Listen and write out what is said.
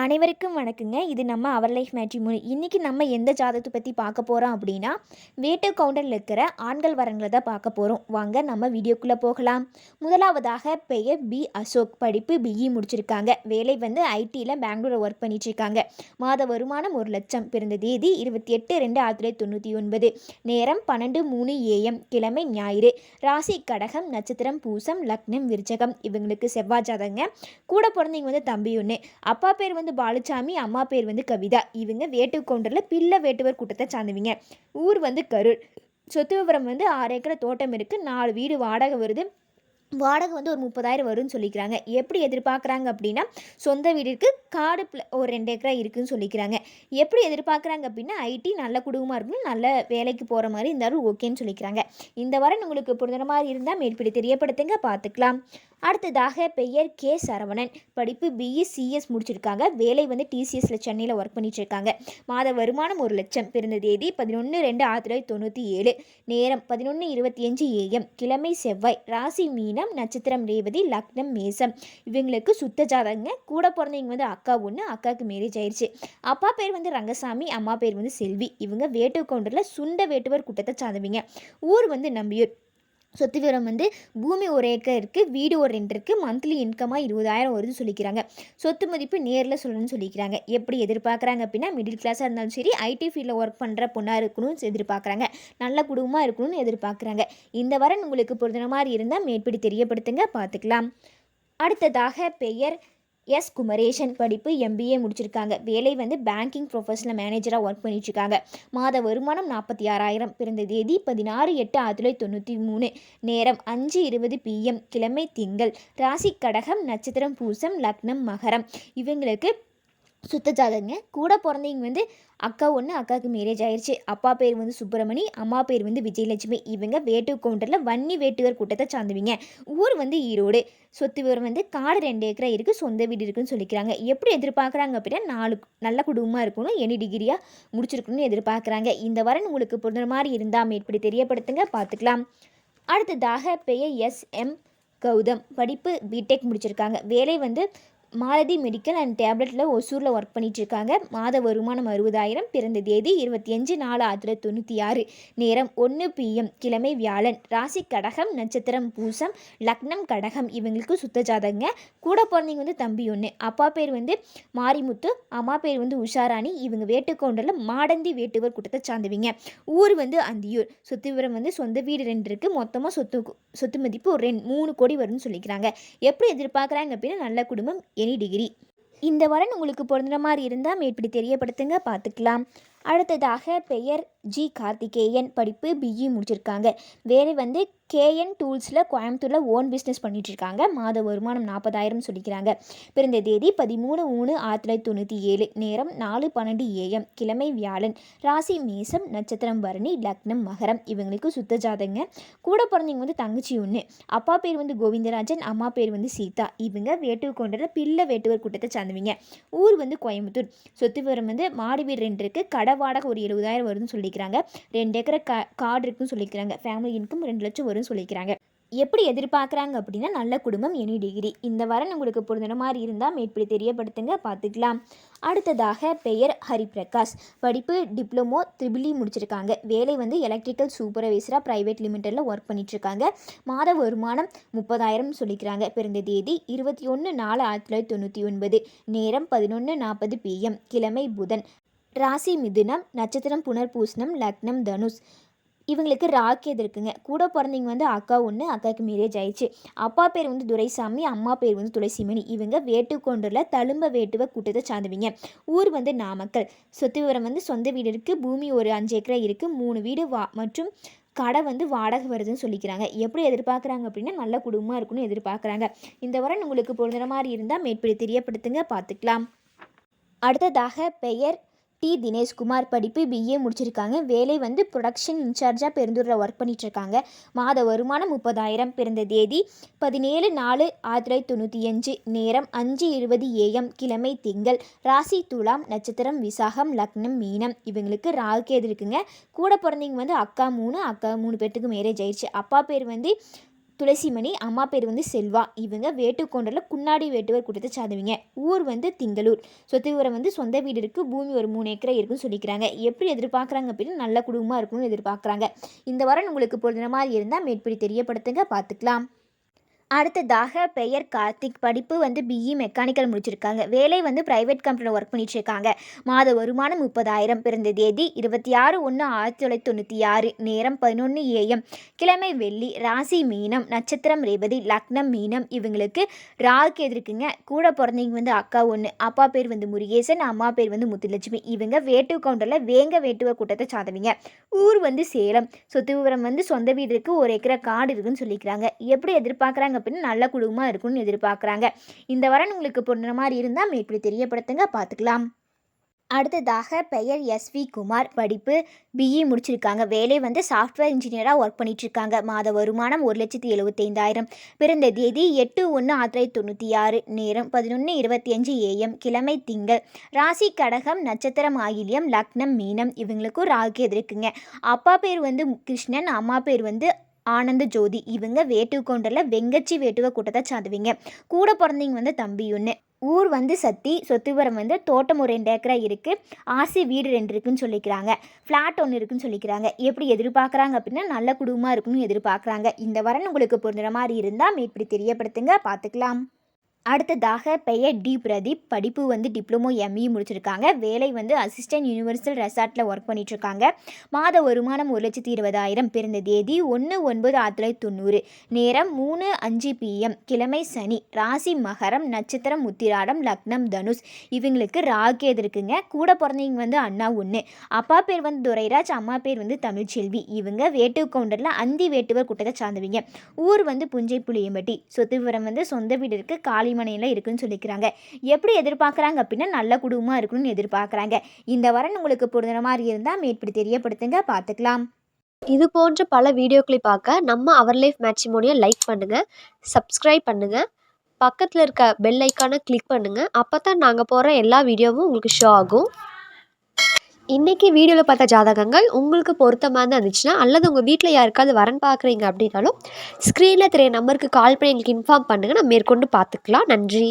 அனைவருக்கும் வணக்கங்க. இது நம்ம அவர் லைஃப் மேட்ரிமோனி. இன்றைக்கி நம்ம எந்த ஜாதகத்தை பற்றி பார்க்க போகிறோம் அப்படின்னா, வேட்டு கவுண்டரில் இருக்கிற ஆண்கள் வரங்களை தான் பார்க்க போகிறோம். வாங்க நம்ம வீடியோக்குள்ளே போகலாம். முதலாவதாக பெயர் பி அசோக். படிப்பு பிஇ முடிச்சிருக்காங்க. வேலை ஐடியில் பெங்களூரில் ஒர்க் பண்ணிட்டுருக்காங்க. மாத வருமானம் 1,00,000. பிறந்த தேதி 28/2/1999. நேரம் 12:03 AM. கிழமை ஞாயிறு. ராசி கடகம். நட்சத்திரம் பூசம். லக்னம் விருச்சகம். இவங்களுக்கு செவ்வாய் ஜாதகங்க. கூட பிறந்தவங்க தம்பி ஒன்று. அப்பா பேர் பாலுசாமி, அம்மா பேர் கவிதா. இவங்க வேட்டு கவுண்டரில் பிள்ளை வேட்டுவர் கூட்டத்தை சார்ந்தவங்க. ஊர் கரூர். சொத்து விவரம் 6 ஏக்கர் தோட்டம் இருக்குது. 4 வீடு வாடகை வருது. வாடகை ஒரு 30,000 வரும்னு சொல்லிக்கிறாங்க. எப்படி எதிர்பார்க்குறாங்க அப்படின்னா, சொந்த வீடு இருக்குது, காடு ஒரு 2 ஏக்கரா இருக்குதுன்னு சொல்லிக்கிறாங்க. எப்படி எதிர்பார்க்குறாங்க அப்படின்னா, ஐடி நல்ல குடும்பமாக இருக்கணும், நல்ல வேலைக்கு போகிற மாதிரி இருந்தாலும் ஓகேன்னு சொல்லிக்கிறாங்க. இந்த வாரம் உங்களுக்கு பொருந்துற மாதிரி இருந்தால் மேற்படி தெரியப்படுத்துங்க, பார்த்துக்கலாம். அடுத்ததாக பெயர் கே சரவணன். படிப்பு பிஇ சிஎஸ் முடிச்சிருக்காங்க. வேலை டிசிஎஸில் சென்னையில் ஒர்க் பண்ணிட்டுருக்காங்க. மாத வருமானம் 1,00,000. பிறந்த தேதி 11/2/1997. நேரம் 11:25 AM. கிழமை செவ்வாய். ராசி மீனம். நட்சத்திரம் ரேவதி. லக்னம் மேசம். இவங்களுக்கு சுத்த ஜாதகங்க. கூட பிறந்தவங்க அக்கா ஒன்று. அக்காவுக்கு மேரேஜ் ஆயிடுச்சு. அப்பா பேர் ரங்கசாமி, அம்மா பேர் செல்வி. இவங்க வேட்டு கவுண்டரில் சுண்ட வேட்டுவர் கூட்டத்தை சார்ந்தவங்க. ஊர் நம்பியூர். சொத்து விவரம் பூமி 1 ஏக்கர் இருக்குது, வீடு ஒரு 2 இருக்குது. மந்த்லி இன்கமாக 20,000 வருதுன்னு சொல்லிக்கிறாங்க. சொத்து மதிப்பு நேரில் சொல்லணும்னு சொல்லிக்கிறாங்க. எப்படி எதிர்பார்க்குறாங்க அப்படின்னா, மிடில் கிளாஸாக இருந்தாலும் சரி, ஐடி ஃபீல்டில் ஒர்க் பண்ணுற பொண்ணாக இருக்கணும்னு எதிர்பார்க்குறாங்க. நல்ல குடும்பமாக இருக்கணும்னு எதிர்பார்க்குறாங்க. இந்த வாரம் உங்களுக்கு பொருந்தின மாதிரி இருந்தால் மேற்படி தெரியப்படுத்துங்க, பார்த்துக்கலாம். அடுத்ததாக பெயர் எஸ் குமரேசன். படிப்பு எம்பிஏ முடிச்சிருக்காங்க. வேலை பேங்கிங் ப்ரொஃபஷனல் மேனேஜராக ஒர்க் பண்ணிட்டுருக்காங்க. மாத வருமானம் 46,000. பிறந்த தேதி 16/8/1993. நேரம் 5:20 PM. கிழமை திங்கள். ராசி கடகம். நட்சத்திரம் பூசம். லக்னம் மகரம். இவங்களுக்கு சுத்த ஜாதகங்க. கூட பிறந்தவங்க அக்கா ஒன்று. அக்காவுக்கு மேரேஜ் ஆயிடுச்சு. அப்பா பேர் சுப்பிரமணி, அம்மா பேர் விஜயலட்சுமி. இவங்க வேட்டு கவுண்டரில் வன்னி வேட்டுவர் கூட்டத்தை சார்ந்தவங்க. ஊர் ஈரோடு. சொத்து விவரம் காடு 2 ஏக்கரா இருக்குது, சொந்த வீடு இருக்குன்னு சொல்லிக்கிறாங்க. எப்படி எதிர்பார்க்குறாங்க அப்படின்னா, 4 நல்ல குடும்பமாக இருக்கணும், எனி டிகிரியாக முடிச்சிருக்கணும்னு எதிர்பார்க்குறாங்க. இந்த வாரம் உங்களுக்கு பொருந்துற மாதிரி இருந்தால் மேற்படி தெரியப்படுத்துங்க, பார்த்துக்கலாம். அடுத்ததாக பெயர் எஸ்எம் கௌதம். படிப்பு பிடெக் முடிச்சிருக்காங்க. வேலை மாலதி மெடிக்கல் அண்ட் டேப்லெட்டில் ஒசூரில் ஒர்க் பண்ணிட்டுருக்காங்க. மாத வருமானம் 60,000. பிறந்த தேதி 25/4/1996. நேரம் 1 PM. கிழமை வியாழன். ராசி கடகம். நட்சத்திரம் பூசம். லக்னம் கடகம். இவங்களுக்கு சுத்த ஜாதகங்க. கூட பிறந்தவங்க தம்பி ஒன்று. அப்பா பேர் மாரிமுத்து, அம்மா பேர் உஷாராணி. இவங்க வேட்டு கவுண்டரில் மாடந்தி வேட்டுவர் கூட்டத்தை சார்ந்தவங்க. ஊர் அந்தியூர். சொத்து விவரம் சொந்த வீடு 2 இருக்குது. மொத்தமாக சொத்து மதிப்பு ஒரு 3 கோடி வரும்னு சொல்லிக்கிறாங்க. எப்படி எதிர்பார்க்குறாங்க அப்படின்னா, நல்ல குடும்பம், எனி டிகிரி. இந்த வாரம் உங்களுக்கு பொருந்துற மாதிரி இருந்தால் மேற்படி தெரியப்படுத்துங்க, பார்த்துக்கலாம். அடுத்ததாக பெயர் ஜி கார்த்திகேயன். படிப்பு பிஇ முடிச்சிருக்காங்க. வேலை கேஎன் டூல்ஸில் கோயம்புத்தூரில் ஓன் பிஸ்னஸ் பண்ணிட்டுருக்காங்க. மாத வருமானம் 40,000 சொல்லிக்கிறாங்க. பிறந்த தேதி 13/3/1997. நேரம் 4:12 AM. கிழமை வியாழன். ராசி மேசம். நட்சத்திரம் பரணி. லக்னம் மகரம். இவங்களுக்கு சுத்த ஜாதகங்க. கூட பிறந்தவங்க தங்கச்சி ஒன்று. அப்பா பேர் கோவிந்தராஜன், அம்மா பேர் சீதா. இவங்க வேட்டுவர் கொண்ட பிள்ளை வேட்டுவர் கூட்டத்தை சார்ந்தவங்க. ஊர் கோயம்புத்தூர். சொத்து விவரம் மாடி வீடு 2 இருக்குது, கடை வாடகை ஒரு 70,000 வருதுன்னு சொல்லிக்கிறாங்க. 2 ஏக்கர் காடு இருக்குன்னு சொல்லிக்கிறாங்க. ஃபேமிலி இன்கம் 2 லட்சம் வரும்னு சொல்லிக்கிறாங்க. எப்படி எதிர்பார்க்குறாங்க அப்படின்னா, நல்ல குடும்பம், எனி டிகிரி. இந்த வாரம் உங்களுக்கு பொருந்தின மாதிரி இருந்தால் மேற்படி தெரியப்படுத்துங்க, பார்த்துக்கலாம். அடுத்ததாக பெயர் ஹரிபிரகாஷ். படிப்பு டிப்ளமோ ட்ரிபிள் முடிச்சிருக்காங்க. வேலை எலக்ட்ரிக்கல் சூப்பர்வைசராக ப்ரைவேட் லிமிட்டடில் ஒர்க் பண்ணிட்டுருக்காங்க. மாத வருமானம் 30,000 சொல்லிக்கிறாங்க. பிறந்த தேதி 21/4/1999. நேரம் 11:40 PM. கிழமை புதன். ராசி மிதுனம். நட்சத்திரம் புனர்பூசணம். லக்னம் தனுஷ். இவங்களுக்கு ராக்கேது இருக்குங்க. கூட பிறந்தவங்க அக்கா ஒன்று. அக்காவுக்கு மேரேஜ் ஆயிடுச்சு. அப்பா பேர் துரைசாமி, அம்மா பேர் துளசிமணி. இவங்க வேட்டு கொண்டரில் தழும்ப வேட்டுவ கூட்டத்தை சார்ந்தவங்க. ஊர் நாமக்கல். சொத்து விவரம் சொந்த வீடு இருக்குது, பூமி ஒரு 5 ஏக்கரா இருக்குது, 3 வீடு மற்றும் கடை வாடகை வருதுன்னு சொல்லிக்கிறாங்க. எப்படி எதிர்பார்க்குறாங்க அப்படின்னா, நல்ல குடும்பமாக இருக்குன்னு எதிர்பார்க்குறாங்க. இந்த வாரம் உங்களுக்கு பொருந்துற மாதிரி இருந்தால் மேற்படி தெரியப்படுத்துங்க, பார்த்துக்கலாம். அடுத்ததாக பெயர் டி தினேஷ்குமார். படிப்பு பிஏ முடிச்சிருக்காங்க. வேலை ப்ரொடக்ஷன் இன்சார்ஜாக பெருந்தூரில் ஒர்க் பண்ணிட்டுருக்காங்க. மாத வருமானம் 30,000. பிறந்த தேதி 17/4/1995. நேரம் 5:20 AM. கிழமை திங்கள். ராசி துலாம். நட்சத்திரம் விசாகம். லக்னம் மீனம். இவங்களுக்கு ராகுகேது இருக்குங்க. கூட பிறந்தவங்க அக்கா 3. அக்கா 3 பேர்த்துக்கு மேரேஜ் ஆயிடுச்சு. அப்பா பேர் துளசிமணி, அம்மா பேர் வந்து செல்வா. இவங்க வேட்டுக்கோண்டலில் குன்னாடி வேட்டுவர் கூட்டத்தை சார்ந்தவங்க. ஊர் வந்து திங்களூர். சொத்து விவரம் வந்து சொந்த வீடு இருக்குது, பூமி ஒரு 3 ஏக்கரை இருக்குன்னு சொல்லிக்கிறாங்க. எப்படி எதிர்பார்க்குறாங்க அப்படின்னா நல்ல குடும்பமாக இருக்கணும்னு எதிர்பார்க்குறாங்க. இந்த வாரம் உங்களுக்கு பொருந்தின மாதிரி இருந்தால் மேற்படி தெரியப்படுத்துங்க, பார்த்துக்கலாம். அடுத்ததாக பெயர் கார்த்திக். படிப்பு வந்து பிஇ மெக்கானிக்கல் முடிச்சிருக்காங்க. வேலை வந்து பிரைவேட் கம்பெனியில் ஒர்க் பண்ணிட்டுருக்காங்க. மாத வருமானம் 30,000. பிறந்த தேதி 26/1/1996. நேரம் 11 AM. கிழமை வெள்ளி. ராசி மீனம். நட்சத்திரம் ரேவதி. லக்னம் மீனம். இவங்களுக்கு ராகு எதிர்க்குங்க. கூட பிறந்தவங்க வந்து அக்கா ஒன்று. அப்பா பேர் வந்து முருகேசன், அம்மா பேர் வந்து முத்துலட்சுமி. இவங்க வேட்டு கவுண்டரில் வேங்க வேட்டுவ கூட்டத்தை சாதவிங்க. ஊர் வந்து சேலம். சொத்து விவரம் வந்து சொந்த வீடு இருக்குது, 1 ஏக்கரை காடு இருக்குன்னு சொல்லிக்கிறாங்க. எப்படி எதிர்பார்க்குறாங்க அப்படின்னு நல்ல குடும்பமாக இருக்கும்னு எதிர்பார்க்குறாங்க. இந்த வாரம் உங்களுக்கு பொண்ணுற மாதிரி இருந்தால் மேற்படி தெரியப்படுத்துங்க, பார்த்துக்கலாம். அடுத்ததாக பெயர் எஸ்வி குமார். படிப்பு பிஇ முடிச்சிருக்காங்க. வேலை வந்து சாஃப்ட்வேர் இன்ஜினியராக ஒர்க் பண்ணிட்டுருக்காங்க. மாத வருமானம் 1,75,000. பிறந்த தேதி 8/1/1996. நேரம் 11:25 AM. கிழமை திங்கள். ராசி கடகம். நட்சத்திரம் ஆயில்யம். லக்னம் மீனம். இவங்களுக்கும் ராகு எதிர்க்குங்க. அப்பா பேர் வந்து கிருஷ்ணன், அம்மா பேர் வந்து ஆனந்த ஜோதி. இவங்க வேட்டுக்கொண்டரில் வெங்கச்சி வேட்டுவ கூட்டத்தை சார்ந்தவங்க. கூட பிறந்தவங்க வந்து தம்பி ஒன்று. ஊர் வந்து சத்தி. சொத்துவரம் வந்து தோட்டம் ஒரு 2 ஏக்கரா இருக்குது. ஆர்சி வீடு 2 இருக்குன்னு சொல்லிக்கிறாங்க. ஃப்ளாட் 1 இருக்குன்னு சொல்லிக்கிறாங்க. எப்படி எதிர்பார்க்குறாங்க அப்படின்னா நல்ல குடும்பமாக இருக்குன்னு எதிர்பார்க்குறாங்க. இந்த வாரம் உங்களுக்கு பொருந்துற மாதிரி இருந்தால் மேற்படி தெரியப்படுத்துங்க, பார்த்துக்கலாம். அடுத்ததாக பெயர் டி பிரதீப். படிப்பு வந்து டிப்ளமோ எம்இ முடிச்சிருக்காங்க. வேலை வந்து அசிஸ்டன்ட் யூனிவர்சல் ரெசார்ட்டில் ஒர்க் பண்ணிட்டுருக்காங்க. மாத வருமானம் 1,20,000. பிறந்த தேதி 1/9/1990. நேரம் 3:05 PM. கிழமை சனி. ராசி மகரம். நட்சத்திரம் உத்திராடம். லக்னம் தனுஷ். இவங்களுக்கு ராகு எதிர்க்குங்க. கூட பிறந்தவங்க வந்து அண்ணா ஒன்று. அப்பா பேர் வந்து துரைராஜ், அம்மா பேர் வந்து தமிழ்ச்செல்வி. இவங்க வேட்டு கவுண்டரில் அந்தி வேட்டுவர் கூட்டத்தை சார்ந்தவங்க. ஊர் வந்து புஞ்சை புளியம்பட்டி. சொத்து விவரம் வந்து சொந்த வீடு இருக்குது, காலி மனையில் இருக்குன்னு சொல்லிக்கிறாங்க. எப்படி எதிர்பார்க்குறாங்க அப்படின்னா நல்ல குடும்பமாக இருக்கணும்னு எதிர்பார்க்குறாங்க. இந்த வாரம் உங்களுக்கு பொருந்தின மாதிரி இருந்தால் மேற்படி தெரியப்படுத்துங்க, பார்த்துக்கலாம். இது போன்ற பல வீடியோக்களை பார்க்க நம்ம அவர் லைஃப் மேட்ரிமோனியை லைக் பண்ணுங்கள், சப்ஸ்கிரைப் பண்ணுங்கள், பக்கத்தில் இருக்க பெல் ஐக்கானை கிளிக் பண்ணுங்கள். அப்போ தான் நாங்கள் போடுற எல்லா வீடியோவும் உங்களுக்கு ஷோ ஆகும். இன்றைக்கி வீடியோவில் பார்த்த ஜாதகங்கள் உங்களுக்கு பொருத்தமாக இருந்துச்சுன்னா, அல்லது உங்கள் வீட்டில் யாருக்காவது வரன் பார்க்குறீங்க அப்படின்னாலும் ஸ்க்ரீனில் தெரிய நம்பருக்கு கால் பண்ணி எங்களுக்கு இன்ஃபார்ம் பண்ணுங்கள். நம்ம மேற்கொண்டு பார்த்துக்கலாம். நன்றி.